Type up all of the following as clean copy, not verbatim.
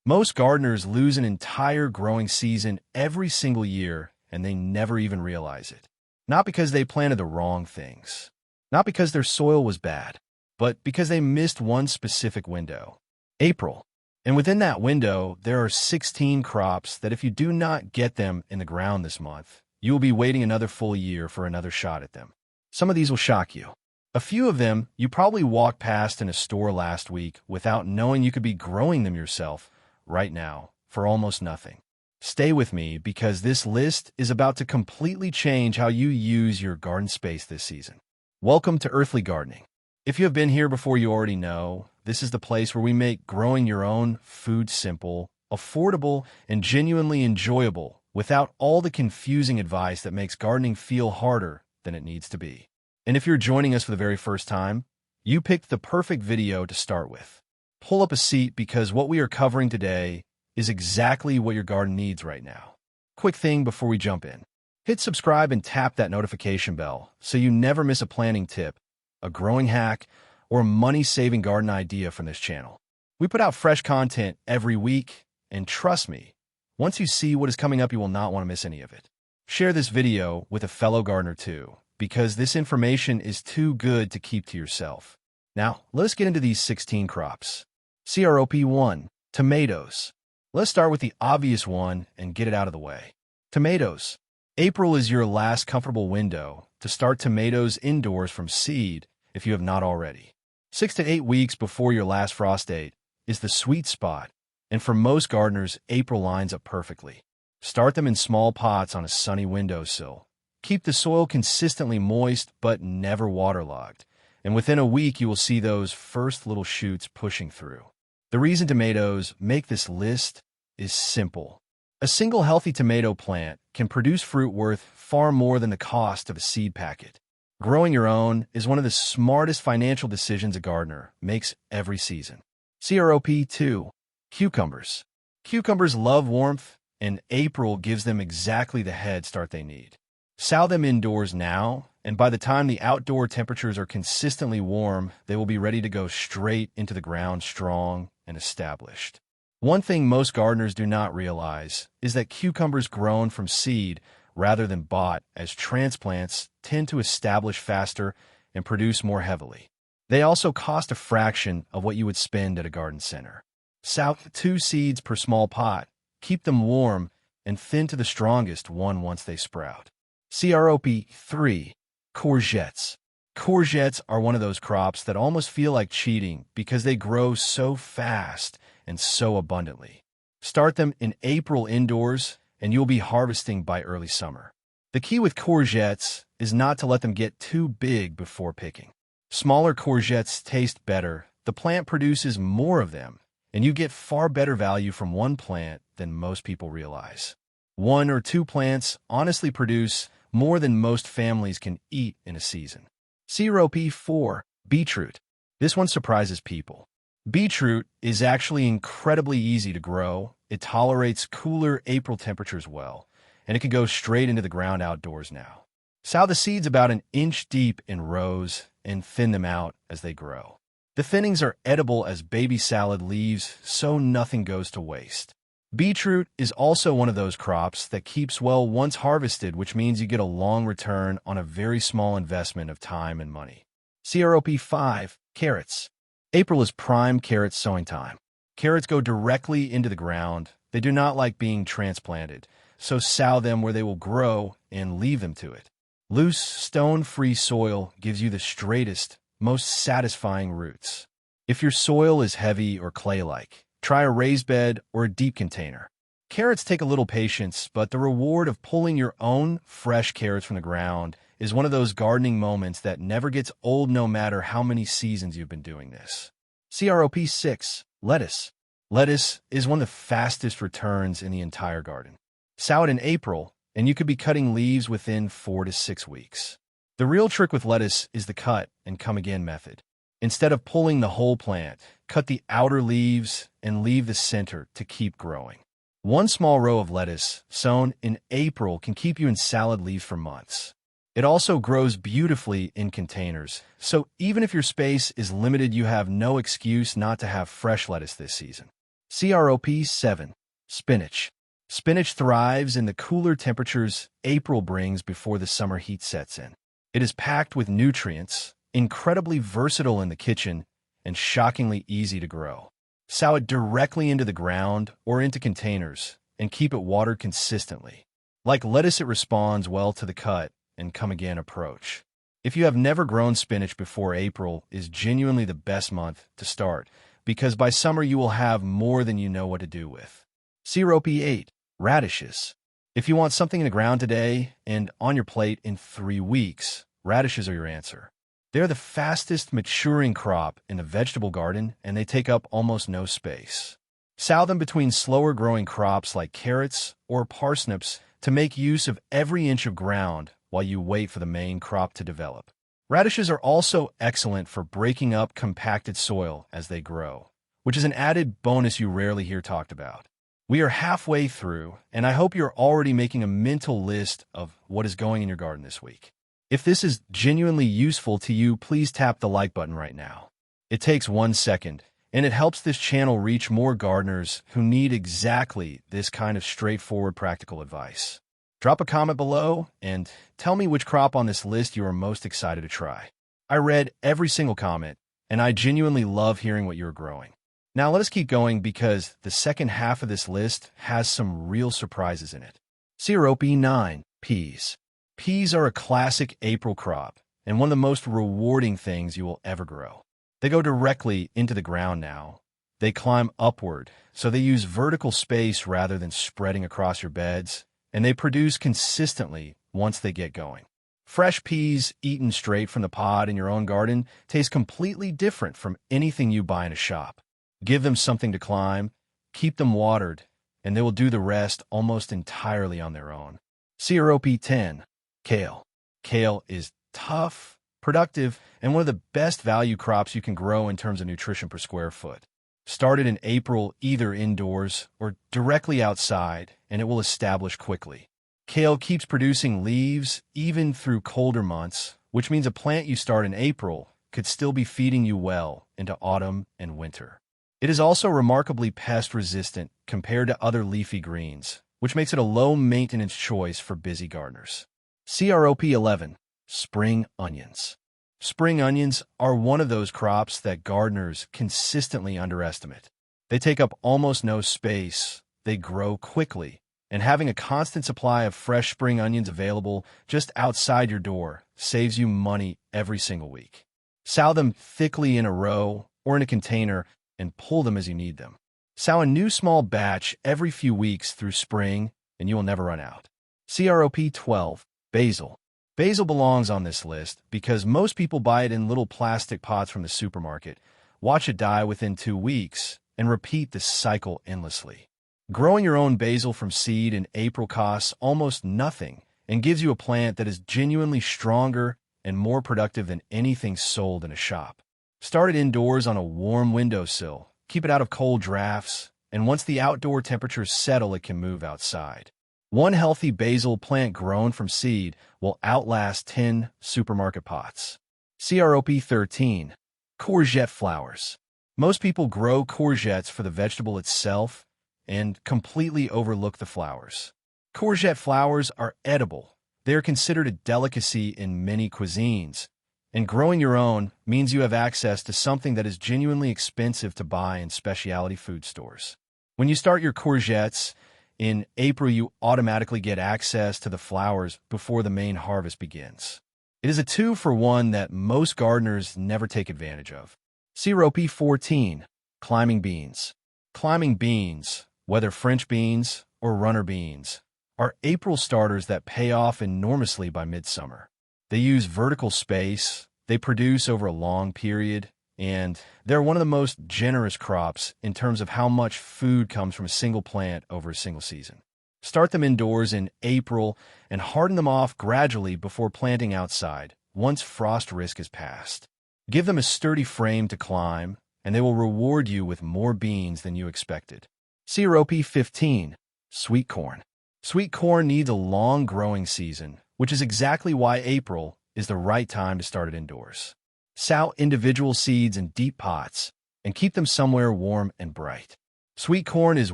Most gardeners lose an entire growing season every single year, and they never even realize it. Not because they planted the wrong things, not because their soil was bad, but because they missed one specific window, April. And within that window, there are 16 crops that if you do not get them in the ground this month, you will be waiting another full year for another shot at them. Some of these will shock you. A few of them you probably walked past in a store last week without knowing you could be growing them yourself right now for almost nothing. Stay with me because this list is about to completely change how you use your garden space this season. Welcome to Earthly Gardening. If you have been here before, you already know this is the place where we make growing your own food simple, affordable, and genuinely enjoyable without all the confusing advice that makes gardening feel harder than it needs to be. And if you're joining us for the very first time, you picked the perfect video to start with. Pull up a seat because what we are covering today is exactly what your garden needs right now. Quick thing before we jump in. Hit subscribe and tap that notification bell so you never miss a planting tip, a growing hack, or a money-saving garden idea from this channel. We put out fresh content every week, and trust me, once you see what is coming up, you will not want to miss any of it. Share this video with a fellow gardener too, because this information is too good to keep to yourself. Now, let's get into these 16 crops. Crop 1, tomatoes. Let's start with the obvious one and get it out of the way. Tomatoes. April is your last comfortable window to start tomatoes indoors from seed if you have not already. 6 to 8 weeks before your last frost date is the sweet spot, and for most gardeners, April lines up perfectly. Start them in small pots on a sunny windowsill. Keep the soil consistently moist but never waterlogged, and within a week you will see those first little shoots pushing through. The reason tomatoes make this list is simple. A single healthy tomato plant can produce fruit worth far more than the cost of a seed packet. Growing your own is one of the smartest financial decisions a gardener makes every season. Crop 2, cucumbers. Cucumbers love warmth, and April gives them exactly the head start they need. Sow them indoors now, and by the time the outdoor temperatures are consistently warm, they will be ready to go straight into the ground strong and established. One thing most gardeners do not realize is that cucumbers grown from seed rather than bought as transplants tend to establish faster and produce more heavily. They also cost a fraction of what you would spend at a garden center. Sow 2 seeds per small pot, keep them warm, and thin to the strongest one once they sprout. Crop 3, courgettes. Courgettes are one of those crops that almost feel like cheating because they grow so fast and so abundantly. Start them in April indoors, and you'll be harvesting by early summer. The key with courgettes is not to let them get too big before picking. Smaller courgettes taste better, the plant produces more of them, and you get far better value from one plant than most people realize. 1 or 2 plants honestly produce more than most families can eat in a season. Crop 4, beetroot. This one surprises people. Beetroot is actually incredibly easy to grow. It tolerates cooler April temperatures well, and it can go straight into the ground outdoors now. Sow the seeds about an inch deep in rows and thin them out as they grow. The thinnings are edible as baby salad leaves, so nothing goes to waste. Beetroot is also one of those crops that keeps well once harvested, which means you get a long return on a very small investment of time and money. Crop 5, carrots. April is prime carrot sowing time. Carrots go directly into the ground. They do not like being transplanted, so sow them where they will grow and leave them to it. Loose, stone-free soil gives you the straightest, most satisfying roots. If your soil is heavy or clay-like, try a raised bed or a deep container. Carrots take a little patience, but the reward of pulling your own fresh carrots from the ground is one of those gardening moments that never gets old no matter how many seasons you've been doing this. Crop 6, lettuce. Lettuce is one of the fastest returns in the entire garden. Sow it in April, and you could be cutting leaves within 4 to 6 weeks. The real trick with lettuce is the cut and come again method. Instead of pulling the whole plant, cut the outer leaves and leave the center to keep growing. One small row of lettuce sown in April can keep you in salad leaves for months. It also grows beautifully in containers, so even if your space is limited, you have no excuse not to have fresh lettuce this season. CROP 7. Spinach. Spinach thrives in the cooler temperatures April brings before the summer heat sets in. It is packed with nutrients, incredibly versatile in the kitchen, and shockingly easy to grow. Sow it directly into the ground or into containers and keep it watered consistently. Like lettuce, it responds well to the cut and come again approach. If you have never grown spinach before, April is genuinely the best month to start, because by summer you will have more than you know what to do with. CROP 8. Radishes. If you want something in the ground today and on your plate in 3 weeks, radishes are your answer. They're the fastest maturing crop in the vegetable garden, and they take up almost no space. Sow them between slower growing crops like carrots or parsnips to make use of every inch of ground while you wait for the main crop to develop. Radishes are also excellent for breaking up compacted soil as they grow, which is an added bonus you rarely hear talked about. We are halfway through, and I hope you're already making a mental list of what is going in your garden this week. If this is genuinely useful to you, please tap the like button right now. It takes 1 second, and it helps this channel reach more gardeners who need exactly this kind of straightforward practical advice. Drop a comment below and tell me which crop on this list you are most excited to try. I read every single comment, and I genuinely love hearing what you're growing. Now let us keep going, because the second half of this list has some real surprises in it. CROP 9. Peas. Peas are a classic April crop and one of the most rewarding things you will ever grow. They go directly into the ground now. They climb upward, so they use vertical space rather than spreading across your beds, and they produce consistently once they get going. Fresh peas eaten straight from the pod in your own garden taste completely different from anything you buy in a shop. Give them something to climb, keep them watered, and they will do the rest almost entirely on their own. CROP 10. Kale. Kale is tough, productive, and one of the best value crops you can grow in terms of nutrition per square foot. Started in April, either indoors or directly outside, and it will establish quickly. Kale keeps producing leaves even through colder months, which means a plant you start in April could still be feeding you well into autumn and winter. It is also remarkably pest-resistant compared to other leafy greens, which makes it a low-maintenance choice for busy gardeners. CROP 11. Spring onions. Spring onions are one of those crops that gardeners consistently underestimate. They take up almost no space, they grow quickly, and having a constant supply of fresh spring onions available just outside your door saves you money every single week. Sow them thickly in a row or in a container and pull them as you need them. Sow a new small batch every few weeks through spring, and you will never run out. CROP 12. Basil. Basil belongs on this list because most people buy it in little plastic pots from the supermarket, watch it die within 2 weeks, and repeat this cycle endlessly. Growing your own basil from seed in April costs almost nothing and gives you a plant that is genuinely stronger and more productive than anything sold in a shop. Start it indoors on a warm windowsill, keep it out of cold drafts, and once the outdoor temperatures settle, it can move outside. One healthy basil plant grown from seed will outlast 10 supermarket pots. CROP 13. Courgette flowers. Most people grow courgettes for the vegetable itself and completely overlook the flowers. Courgette flowers are edible. They are considered a delicacy in many cuisines, and growing your own means you have access to something that is genuinely expensive to buy in specialty food stores. When you start your courgettes in April, you automatically get access to the flowers before the main harvest begins. It is a 2-for-1 that most gardeners never take advantage of. CROP 14. Climbing beans. Climbing beans, whether French beans or runner beans, are April starters that pay off enormously by midsummer. They use vertical space, they produce over a long period, and they're one of the most generous crops in terms of how much food comes from a single plant over a single season. Start them indoors in April and harden them off gradually before planting outside, once frost risk is passed. Give them a sturdy frame to climb, and they will reward you with more beans than you expected. CROP 15. Sweet corn. Sweet corn needs a long growing season, which is exactly why April is the right time to start it indoors. Sow individual seeds in deep pots and keep them somewhere warm and bright. Sweet corn is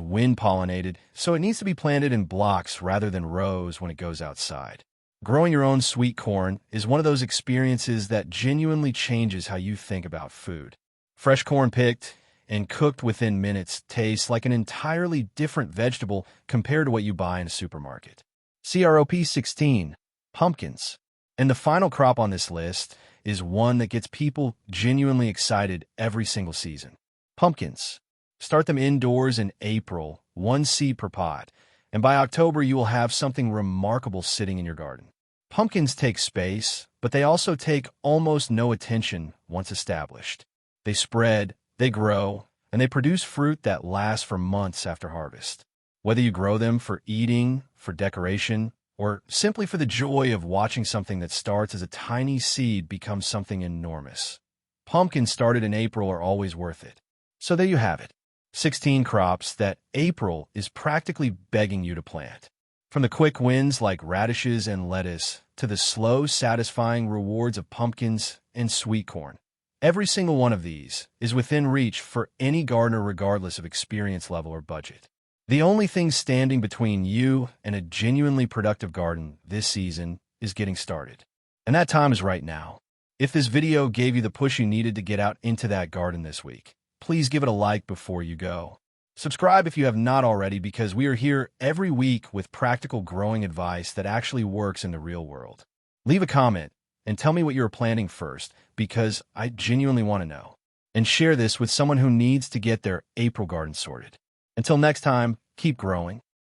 wind-pollinated, so it needs to be planted in blocks rather than rows when it goes outside. Growing your own sweet corn is one of those experiences that genuinely changes how you think about food. Fresh corn picked and cooked within minutes tastes like an entirely different vegetable compared to what you buy in a supermarket. Crop 16, pumpkins. And the final crop on this list is one that gets people genuinely excited every single season. Pumpkins. Start them indoors in April, one seed per pot, and by October you will have something remarkable sitting in your garden. Pumpkins take space, but they also take almost no attention once established. They spread, they grow, and they produce fruit that lasts for months after harvest. Whether you grow them for eating, for decoration, or simply for the joy of watching something that starts as a tiny seed become something enormous, pumpkins started in April are always worth it. So there you have it. 16 crops that April is practically begging you to plant. From the quick wins like radishes and lettuce to the slow, satisfying rewards of pumpkins and sweet corn, every single one of these is within reach for any gardener regardless of experience level or budget. The only thing standing between you and a genuinely productive garden this season is getting started. And that time is right now. If this video gave you the push you needed to get out into that garden this week, please give it a like before you go. Subscribe if you have not already, because we are here every week with practical growing advice that actually works in the real world. Leave a comment and tell me what you're planting first, because I genuinely want to know. And share this with someone who needs to get their April garden sorted. Until next time, keep growing.